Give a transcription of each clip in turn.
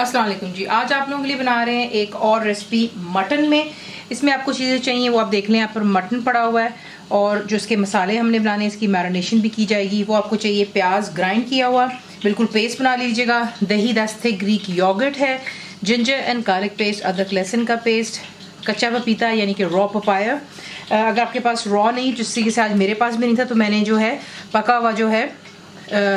अस्सलाम वालेकुम जी। आज आप लोगों के लिए बना रहे हैं एक और रेसिपी मटन में। इसमें आपको चीज़ें चाहिए वो आप देख लें। यहाँ पर मटन पड़ा हुआ है और जो इसके मसाले हमने बनाने हैं इसकी मैरिनेशन भी की जाएगी। वो आपको चाहिए प्याज ग्राइंड किया हुआ, बिल्कुल पेस्ट बना लीजिएगा। दही 10 थे, ग्रीक योगर्ट है, जिंजर एंड गार्लिक पेस्ट, अदरक लहसुन का पेस्ट, कच्चा पपीता यानी कि रॉ पपाया। अगर आपके पास रॉ नहीं, जिस तरीके से आज मेरे पास भी नहीं था, तो मैंने जो है पका हुआ जो है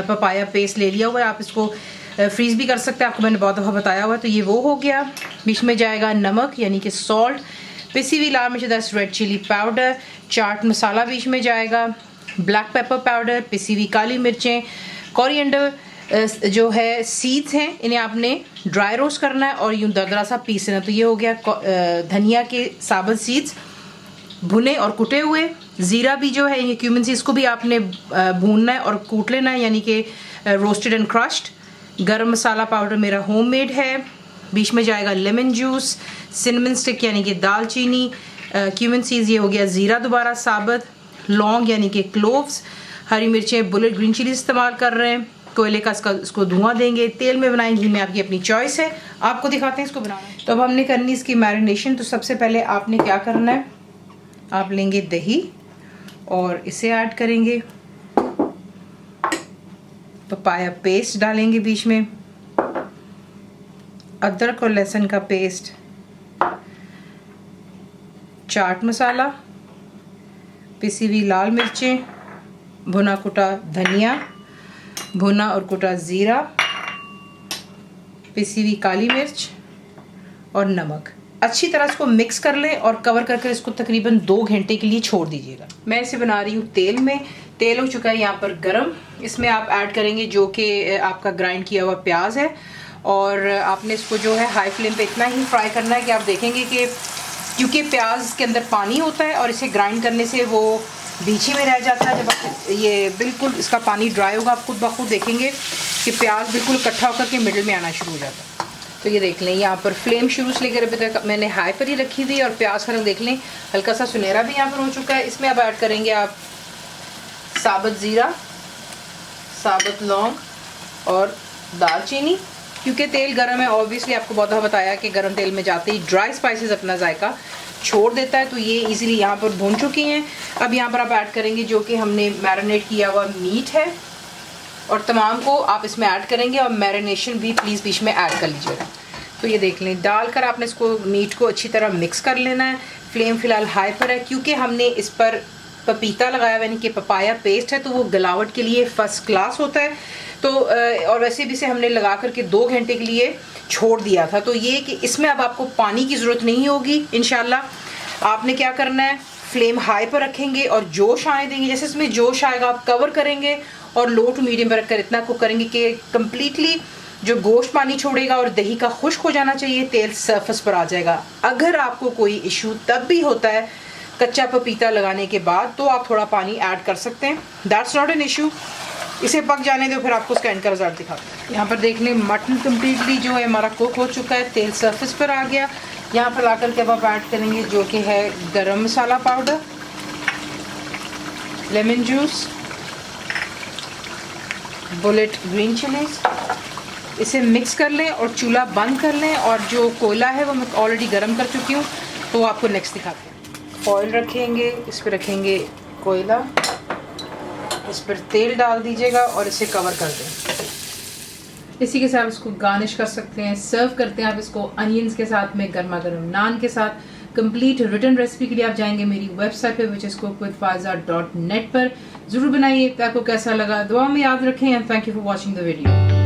पपाया पेस्ट ले लिया हुआ है। आप इसको फ्रीज भी कर सकते हैं, आपको मैंने बहुत दफ़ा बताया हुआ है। तो ये वो हो गया। बीच में जाएगा नमक यानी कि सॉल्ट, पिसी हुई लाल मिर्च 10, red chilli powder, chaat masala बीच में जाएगा, ब्लैक पेपर पाउडर, पिसी हुई काली मिर्चें, कोरिएंडर जो है सीड्स हैं, इन्हें आपने ड्राई रोस्ट करना है और यूँ दरदरा सा पीसना। तो ये हो गया धनिया के साबुत सीड्स भुने और कुटे हुए। ज़ीरा भी जो है, ये क्यूमिन सीड्स को भी आपने भूनना है और कूट लेना है, यानी कि रोस्टेड एंड क्रश्ड। गरम मसाला पाउडर मेरा होममेड है। बीच में जाएगा लेमन जूस, सिनेमन स्टिक यानी कि दालचीनी, क्यूमिन सीड्स, ये हो गया ज़ीरा दोबारा साबुत, लौंग यानी कि क्लोव्स, हरी मिर्चें, बुलेट ग्रीन चिली इस्तेमाल कर रहे हैं। कोयले का इसको धुआं देंगे, तेल में बनाएंगे, घी में, आपकी अपनी चॉइस है। आपको दिखाते हैं इसको बनाना। तो अब हमने करनी इसकी मैरिनेशन। तो सबसे पहले आपने क्या करना है, आप लेंगे दही और इसे ऐड करेंगे, पपाया पेस्ट डालेंगे बीच में, अदरक और लहसुन का पेस्ट, चाट मसाला, पिसी हुई लाल मिर्चें, भुना कुटा धनिया, भुना और कुटा ज़ीरा, पिसी हुई काली मिर्च और नमक। अच्छी तरह इसको मिक्स कर लें और कवर करके इसको तकरीबन 2 घंटे के लिए छोड़ दीजिएगा। मैं इसे बना रही हूँ तेल में। तेल हो चुका है यहाँ पर गरम। इसमें आप ऐड करेंगे जो कि आपका ग्राइंड किया हुआ प्याज है और आपने इसको जो है हाई फ्लेम पे इतना ही फ्राई करना है कि आप देखेंगे कि क्योंकि प्याज के अंदर पानी होता है और इसे ग्राइंड करने से वो बीच ही में रह जाता है। जब आप ये बिल्कुल इसका पानी ड्राई होगा, आप खुद ब खुद देखेंगे कि प्याज बिल्कुल इकट्ठा होकर के मिडिल में आना शुरू हो जाता है। तो ये देख लें, यहाँ पर फ्लेम शुरू से लेकर अभी तक मैंने हाई पर ही रखी थी और प्याज का रंग देख लें हल्का सा सुनहरा भी यहाँ पर हो चुका है। इसमें अब ऐड करेंगे आप साबुत ज़ीरा, साबुत लौंग और दालचीनी। क्योंकि तेल गरम है, ऑब्वियसली आपको बहुत दफ़ा बताया कि गरम तेल में जाते ही ड्राई स्पाइसेस अपना जायका छोड़ देता है। तो ये इजीली यहाँ पर भून चुकी हैं। अब यहाँ पर आप ऐड करेंगे जो कि हमने मैरिनेट किया हुआ मीट है और तमाम को आप इसमें ऐड करेंगे और मैरिनेशन भी प्लीज़ बीच में ऐड कर लीजिएगा। तो ये देख लें, डालकर आपने इसको मीट को अच्छी तरह मिक्स कर लेना है। फ्लेम फ़िलहाल हाई पर है क्योंकि हमने इस पर पपीता लगाया यानी कि पपाया पेस्ट है, तो वो गलावट के लिए फ़र्स्ट क्लास होता है। तो और वैसे भी इसे हमने लगा करके 2 घंटे के लिए छोड़ दिया था। तो ये कि इसमें अब आपको पानी की ज़रूरत नहीं होगी इंशाल्लाह। आपने क्या करना है, फ्लेम हाई पर रखेंगे और जोश आने देंगे। जैसे इसमें जोश आएगा आप कवर करेंगे और लो टू मीडियम पर रखकर इतना कुक करेंगे कि कम्प्लीटली जो गोश्त पानी छोड़ेगा और दही का खुश्क हो जाना चाहिए, तेल सरफेस पर आ जाएगा। अगर आपको कोई इशू तब भी होता है कच्चा पपीता लगाने के बाद, तो आप थोड़ा पानी ऐड कर सकते हैं, दैट्स नॉट एन इशू। इसे पक जाने दो, फिर आपको उसका एंड का रिजल्ट दिखाते हैं। यहाँ पर देख लें, मटन कम्प्लीटली जो है हमारा कुक हो चुका है, तेल सरफेस पर आ गया। यहाँ पर लाकर के अब आप ऐड करेंगे जो कि है garam masala powder, lemon juice, bullet green chillies. इसे मिक्स कर लें और चूल्हा बंद कर लें। और जो कोयला है वो मैं ऑलरेडी गर्म कर चुकी हूँ, तो आपको नेक्स्ट दिखाते हैं। ऑयल रखेंगे, इस पर रखेंगे कोयला, इस पर तेल डाल दीजिएगा और इसे कवर कर दें। इसी के साथ इसको गार्निश कर सकते हैं, सर्व करते हैं आप इसको अनियंस के साथ में, गर्मा गर्म नान के साथ। कंप्लीट रिटर्न रेसिपी के लिए आप जाएंगे मेरी वेबसाइट पे which is cook with faiza.net पर। ज़रूर बनाइए। आपको कैसा लगा दुआ में याद रखें and thank you for watching the video.